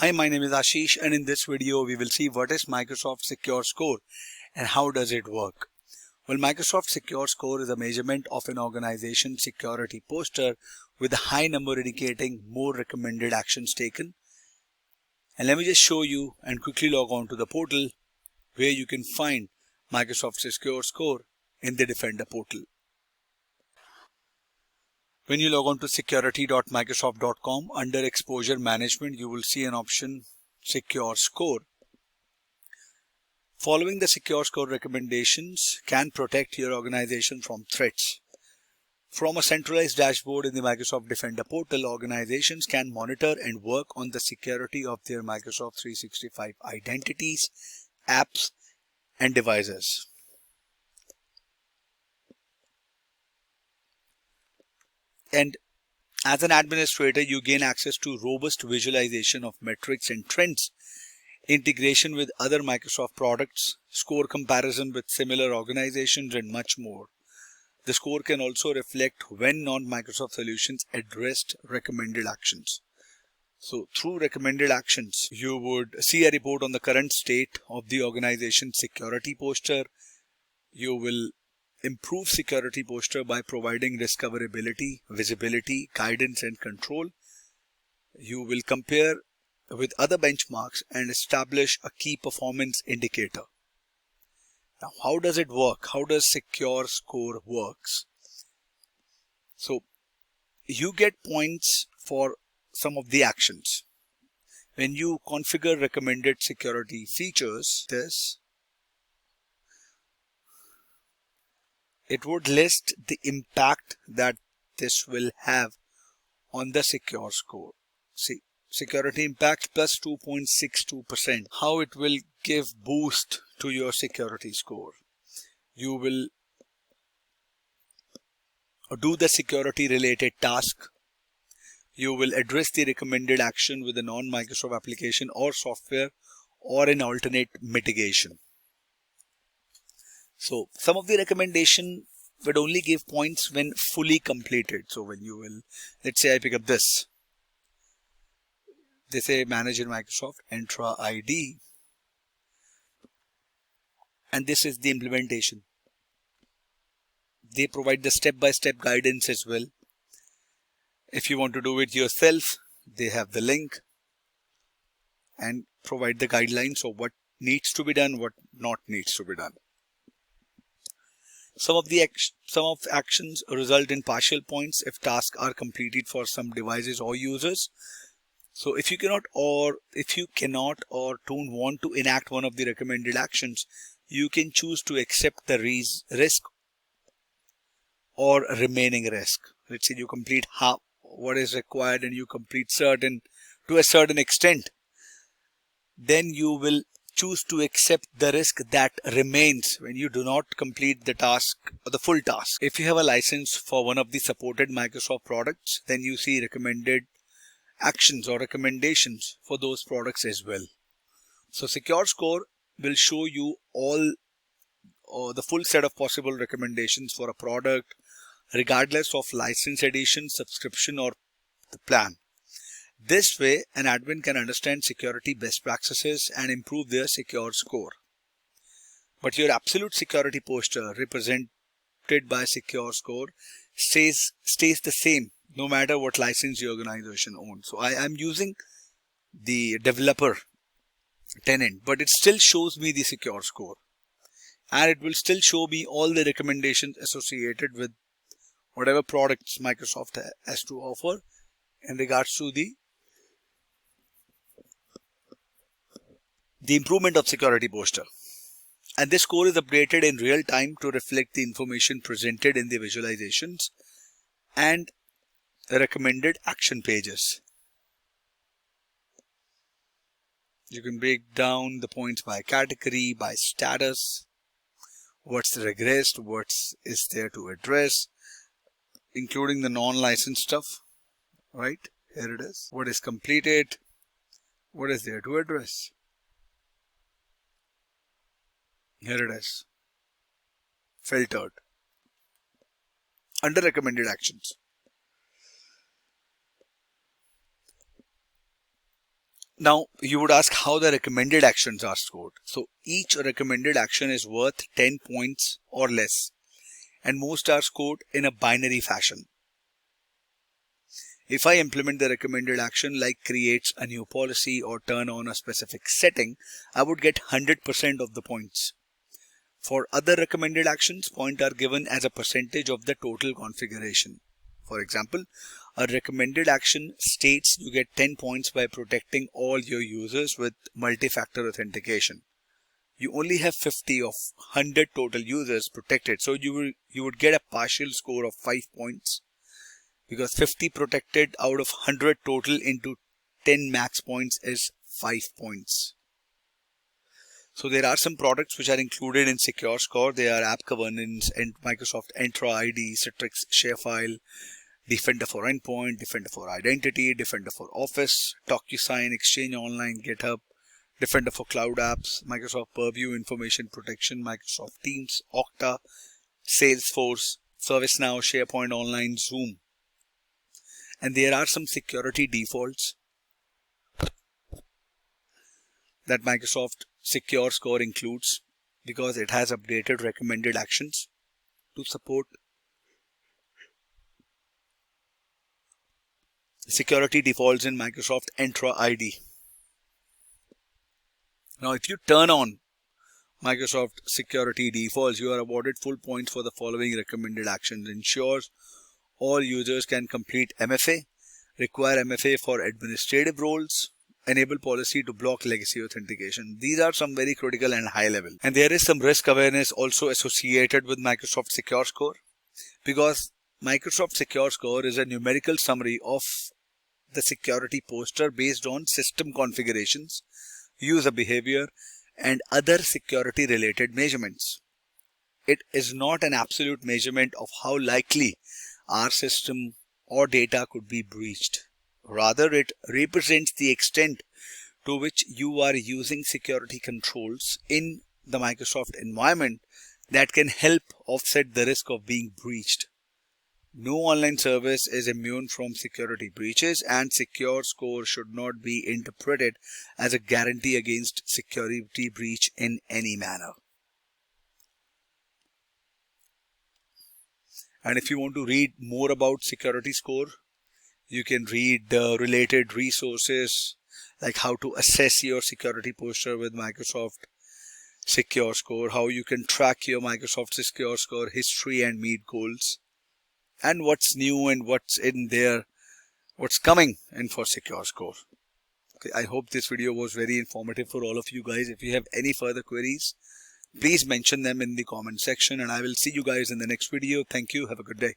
Hi, my name is Ashish, and in this video we will see what is Microsoft Secure Score and how does it work. Well, Microsoft Secure Score is a measurement of an organization's security posture with a high number indicating more recommended actions taken. And let me just show you and quickly log on to the portal where you can find Microsoft Secure Score in the Defender portal. When you log on to security.microsoft.com, under Exposure Management, you will see an option Secure Score. Following the Secure Score recommendations can protect your organization from threats. From a centralized dashboard in the Microsoft Defender portal, organizations can monitor and work on the security of their Microsoft 365 identities, apps, and devices. And as an administrator, you gain access to robust visualization of metrics and trends, integration with other Microsoft products, score comparison with similar organizations, and much more. The score can also reflect when non-Microsoft solutions addressed recommended actions. So through recommended actions, you would see a report on the current state of the organization's security posture. You will improve security posture by providing discoverability, visibility, guidance, and control. You will compare with other benchmarks and establish a key performance indicator. Now, how does it work? How does Secure Score works? So you get points for some of the actions. When you configure recommended security features, it would list the impact that this will have on the Secure Score. See, security impact plus 2.62%. How it will give boost to your security score. You will do the security related task. You will address the recommended action with a non-Microsoft application or software or an alternate mitigation. So some of the recommendation would only give points when fully completed. So when you will, let's say I pick up this. They say manage in Microsoft Entra ID. And this is the implementation. They provide the step-by-step guidance as well. If you want to do it yourself, they have the link and provide the guidelines of what needs to be done, what not needs to be done. Some of actions result in partial points if tasks are completed for some devices or users. So if you cannot or don't want to enact one of the recommended actions, you can choose to accept the risk or remaining risk. Let's say you complete half what is required and you complete to a certain extent. Then you will choose to accept the risk that remains when you do not complete the task or the full task. If you have a license for one of the supported Microsoft products, then you see recommended actions or recommendations for those products as well. So Secure Score will show you all or the full set of possible recommendations for a product, regardless of license edition, subscription, or the plan. This way, an admin can understand security best practices and improve their Secure Score. But your absolute security posture represented by Secure Score stays the same no matter what license your organization owns. So I am using the developer tenant, but it still shows me the Secure Score. And it will still show me all the recommendations associated with whatever products Microsoft has to offer in regards to the improvement of security posture. And this score is updated in real time to reflect the information presented in the visualizations and the recommended action pages. You can break down the points by category, by status, what's regressed, what is there to address, including the non-licensed stuff, right? Here it is. What is completed, what is there to address. Here it is, filtered under recommended actions. Now you would ask how the recommended actions are scored. So each recommended action is worth 10 points or less, and most are scored in a binary fashion. If I implement the recommended action like creates a new policy or turn on a specific setting, I would get 100% of the points. For other recommended actions, points are given as a percentage of the total configuration. For example, a recommended action states you get 10 points by protecting all your users with multi-factor authentication. You only have 50 of 100 total users protected, so you would get a partial score of 5 points, because 50 protected out of 100 total into 10 max points is 5 points. So there are some products which are included in Secure Score. They are App Governance and Microsoft Entra ID, Citrix ShareFile, Defender for Endpoint, Defender for Identity, Defender for Office, DocuSign, Exchange Online, GitHub, Defender for Cloud Apps, Microsoft Purview, Information Protection, Microsoft Teams, Okta, Salesforce, ServiceNow, SharePoint Online, Zoom. And there are some security defaults that Microsoft Secure Score includes, because it has updated recommended actions to support security defaults in Microsoft Entra ID. Now, if you turn on Microsoft security defaults, you are awarded full points for the following recommended actions: ensures all users can complete MFA, require MFA for administrative roles, enable policy to block legacy authentication. These are some very critical and high level. And there is some risk awareness also associated with Microsoft Secure Score, because Microsoft Secure Score is a numerical summary of the security posture based on system configurations, user behavior, and other security related measurements. It is not an absolute measurement of how likely our system or data could be breached. Rather, it represents the extent to which you are using security controls in the Microsoft environment that can help offset the risk of being breached. No online service is immune from security breaches, and Secure Score should not be interpreted as a guarantee against security breach in any manner. And if you want to read more about Security Score, you can read related resources like how to assess your security posture with Microsoft Secure Score, how you can track your Microsoft Secure Score history and meet goals, and what's new and what's in there, what's coming in for Secure Score. Okay, I hope this video was very informative for all of you guys. If you have any further queries, please mention them in the comment section, and I will see you guys in the next video. Thank you. Have a good day.